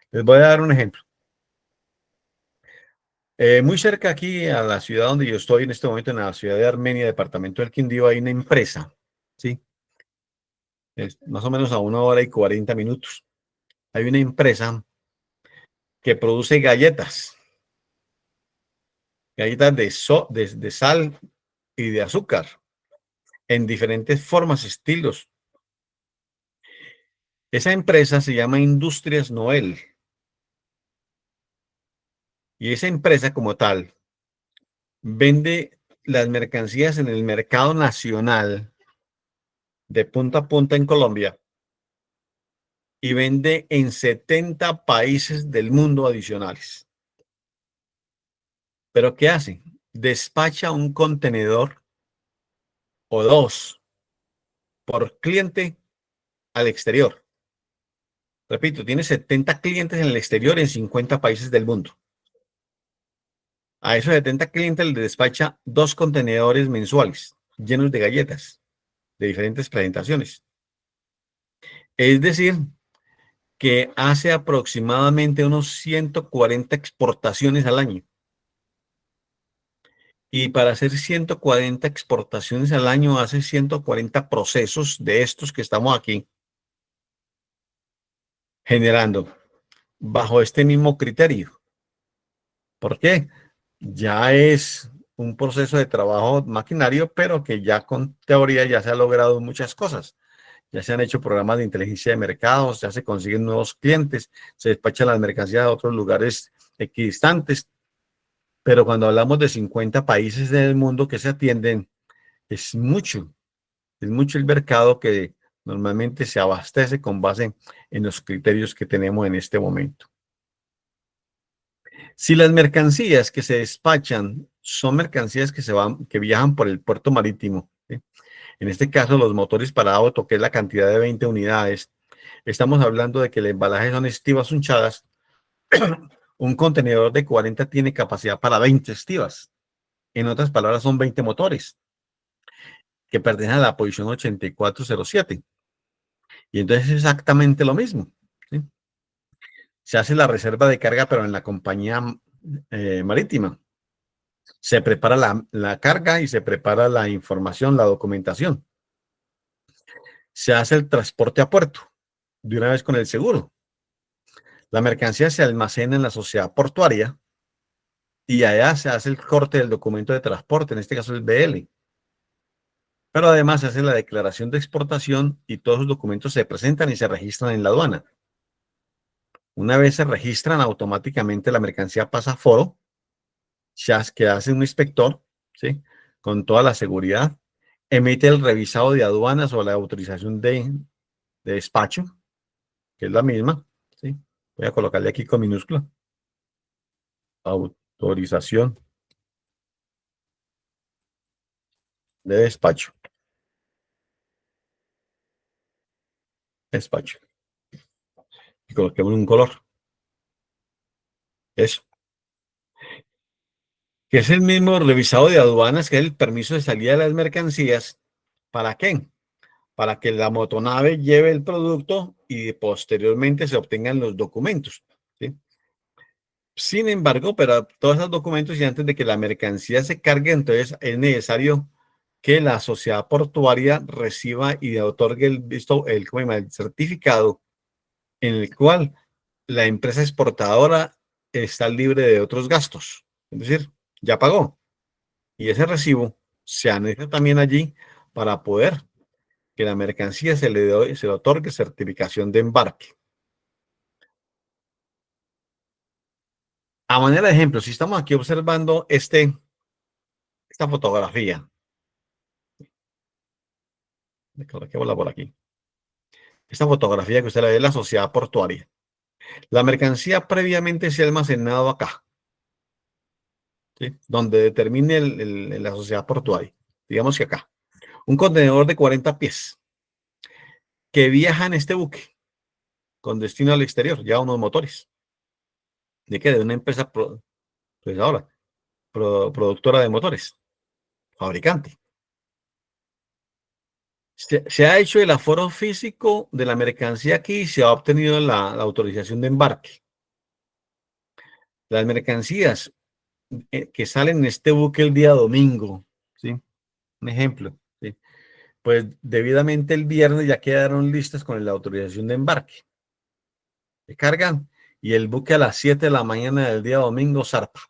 Les voy a dar un ejemplo. Muy cerca aquí a la ciudad donde yo estoy en este momento, en la ciudad de Armenia, departamento del Quindío, hay una empresa, ¿sí? Es más o menos a 1 hora y 40 minutos. Hay una empresa que produce galletas de sal y de azúcar, en diferentes formas, estilos. Esa empresa se llama Industrias Noel. Y esa empresa como tal vende las mercancías en el mercado nacional de punta a punta en Colombia y vende en 70 países del mundo adicionales. ¿Pero qué hace? Despacha un contenedor o dos por cliente al exterior. Repito, tiene 70 clientes en el exterior en 50 países del mundo. A esos 70 clientes les despacha dos contenedores mensuales llenos de galletas de diferentes presentaciones. Es decir, que hace aproximadamente unos 140 exportaciones al año. Y para hacer 140 exportaciones al año, hace 140 procesos de estos que estamos aquí generando bajo este mismo criterio. ¿Por qué? Ya es un proceso de trabajo maquinario, pero que ya con teoría ya se ha logrado muchas cosas. Ya se han hecho programas de inteligencia de mercados, ya se consiguen nuevos clientes, se despachan las mercancías a otros lugares equidistantes. Pero cuando hablamos de 50 países del mundo que se atienden, es mucho el mercado que normalmente se abastece con base en los criterios que tenemos en este momento. Si las mercancías que se despachan son mercancías que viajan por el puerto marítimo, ¿sí? En este caso los motores para auto, que es la cantidad de 20 unidades, estamos hablando de que el embalaje son estivas unchadas. Un contenedor de 40 tiene capacidad para 20 estivas. En otras palabras, son 20 motores que pertenecen a la posición 8407. Y entonces es exactamente lo mismo, ¿sí? Se hace la reserva de carga, pero en la compañía marítima. Se prepara la carga y se prepara la información, la documentación. Se hace el transporte a puerto de una vez con el seguro. La mercancía se almacena en la sociedad portuaria y allá se hace el corte del documento de transporte, en este caso el BL. Pero además se hace la declaración de exportación y todos los documentos se presentan y se registran en la aduana. Una vez se registran, automáticamente la mercancía pasa a foro, que hace un inspector, ¿sí? Con toda la seguridad, emite el revisado de aduanas o la autorización de despacho, que es la misma, ¿sí? Voy a colocarle aquí con minúscula. Autorización de despacho. Despacho. Y coloquemos un color. Eso. Que es el mismo revisado de aduanas, que es el permiso de salida de las mercancías. ¿Para qué? Para que la motonave lleve el producto y posteriormente se obtengan los documentos, ¿sí? Sin embargo, pero todos esos documentos y antes de que la mercancía se cargue, entonces es necesario que la sociedad portuaria reciba y otorgue el certificado en el cual la empresa exportadora está libre de otros gastos. Es decir, ya pagó. Y ese recibo se anexa también allí para poder que la mercancía se le otorgue certificación de embarque. A manera de ejemplo, si estamos aquí observando esta fotografía, coloquémosla por aquí. Esta fotografía que usted la ve es la sociedad portuaria. La mercancía previamente se ha almacenado acá, ¿sí? Donde determine la sociedad portuaria. Digamos que acá. Un contenedor de 40 pies que viaja en este buque con destino al exterior, ya unos motores. ¿De qué? De una empresa pues ahora, productora de motores, fabricante. Se ha hecho el aforo físico de la mercancía aquí y se ha obtenido la autorización de embarque. Las mercancías que salen en este buque el día domingo, ¿sí? Un ejemplo, ¿sí? Pues debidamente el viernes ya quedaron listas con la autorización de embarque. Se cargan y el buque a las 7 de la mañana del día domingo zarpa.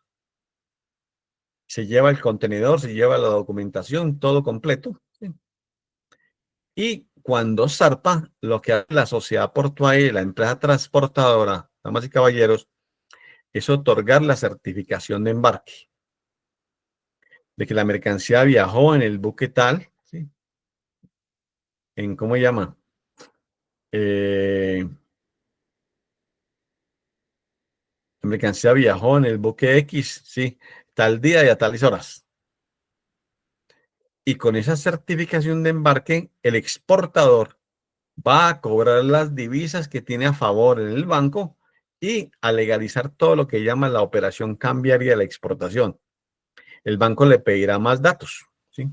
Se lleva el contenedor, se lleva la documentación, todo completo, ¿sí? Y cuando zarpa, lo que hace la sociedad portuaria, la empresa transportadora, damas y caballeros, es otorgar la certificación de embarque, de que la mercancía viajó en el buque tal, ¿sí? ¿Cómo se llama? mercancía viajó en el buque X, sí, tal día y a tales horas. Y con esa certificación de embarque, el exportador va a cobrar las divisas que tiene a favor en el banco y a legalizar todo lo que llama la operación cambiaria de la exportación. El banco le pedirá más datos, ¿sí?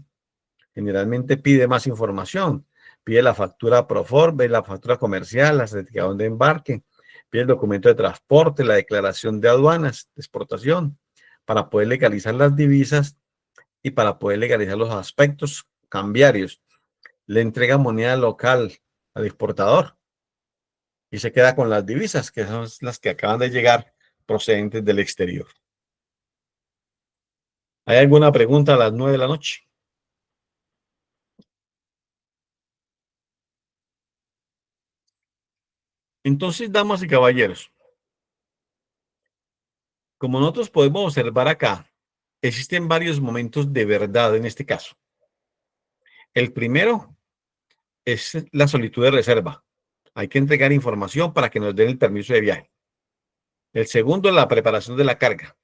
Generalmente pide más información, pide la factura Proforbe, la factura comercial, la certificación de embarque, pide el documento de transporte, la declaración de aduanas de exportación, para poder legalizar las divisas y para poder legalizar los aspectos cambiarios. Le entrega moneda local al exportador y se queda con las divisas, que son las que acaban de llegar procedentes del exterior. ¿Hay alguna pregunta a las 9 de la noche? Entonces, damas y caballeros, como nosotros podemos observar acá, existen varios momentos de verdad en este caso. El primero es la solitud de reserva. Hay que entregar información para que nos den el permiso de viaje. El segundo, la preparación de la carga.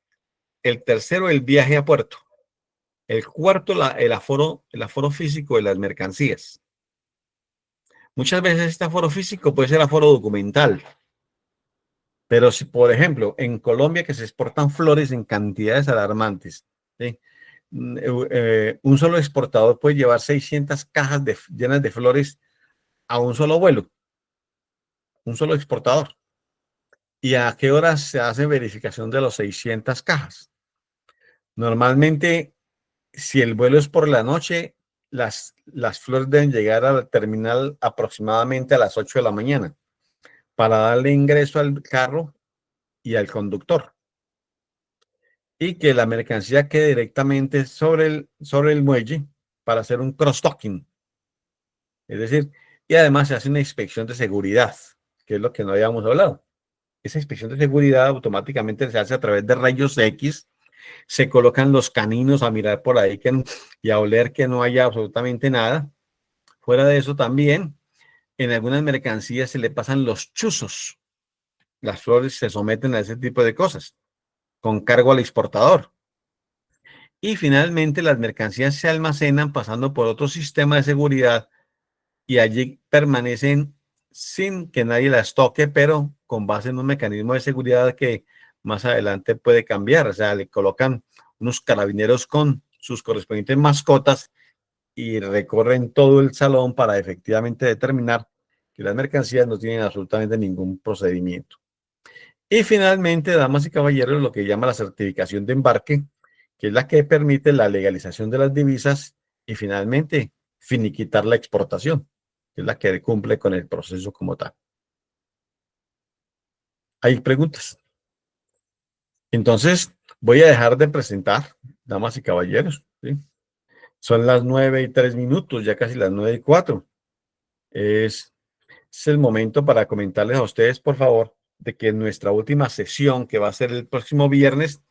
El tercero, el viaje a puerto. El cuarto, el aforo físico de las mercancías. Muchas veces este aforo físico puede ser aforo documental, pero si, por ejemplo, en Colombia que se exportan flores en cantidades alarmantes, ¿sí? Un solo exportador puede llevar 600 cajas llenas de flores a un solo vuelo, un solo exportador. ¿Y a qué horas se hace verificación de los 600 cajas? Normalmente, si el vuelo es por la noche, las flores deben llegar al terminal aproximadamente a las 8 de la mañana para darle ingreso al carro y al conductor y que la mercancía quede directamente sobre el muelle para hacer un cross-docking. Es decir, y además se hace una inspección de seguridad, que es lo que no habíamos hablado. Esa inspección de seguridad automáticamente se hace a través de rayos X, se colocan los caninos a mirar por ahí y a oler que no haya absolutamente nada. Fuera de eso también, en algunas mercancías se le pasan los chuzos. Las flores se someten a ese tipo de cosas, con cargo al exportador. Y finalmente las mercancías se almacenan pasando por otro sistema de seguridad y allí permanecen sin que nadie las toque, pero con base en un mecanismo de seguridad que más adelante puede cambiar. O sea, le colocan unos carabineros con sus correspondientes mascotas y recorren todo el salón para efectivamente determinar que las mercancías no tienen absolutamente ningún procedimiento. Y finalmente, damas y caballeros, lo que llama la certificación de embarque, que es la que permite la legalización de las divisas y finalmente finiquitar la exportación, que es la que cumple con el proceso como tal. ¿Hay preguntas? Entonces, voy a dejar de presentar, damas y caballeros, ¿sí? Son las 9:03, ya casi las 9:04. Es, es el momento para comentarles a ustedes, por favor, de que nuestra última sesión, que va a ser el próximo viernes,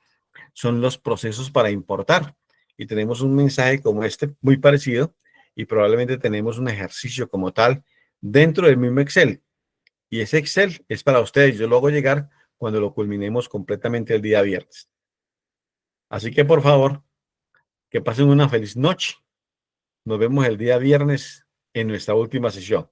son los procesos para importar. Y tenemos un mensaje como este, muy parecido, y probablemente tenemos un ejercicio como tal dentro del mismo Excel. Y ese Excel es para ustedes. Yo lo hago llegar cuando lo culminemos completamente el día viernes. Así que, por favor, que pasen una feliz noche. Nos vemos el día viernes en nuestra última sesión.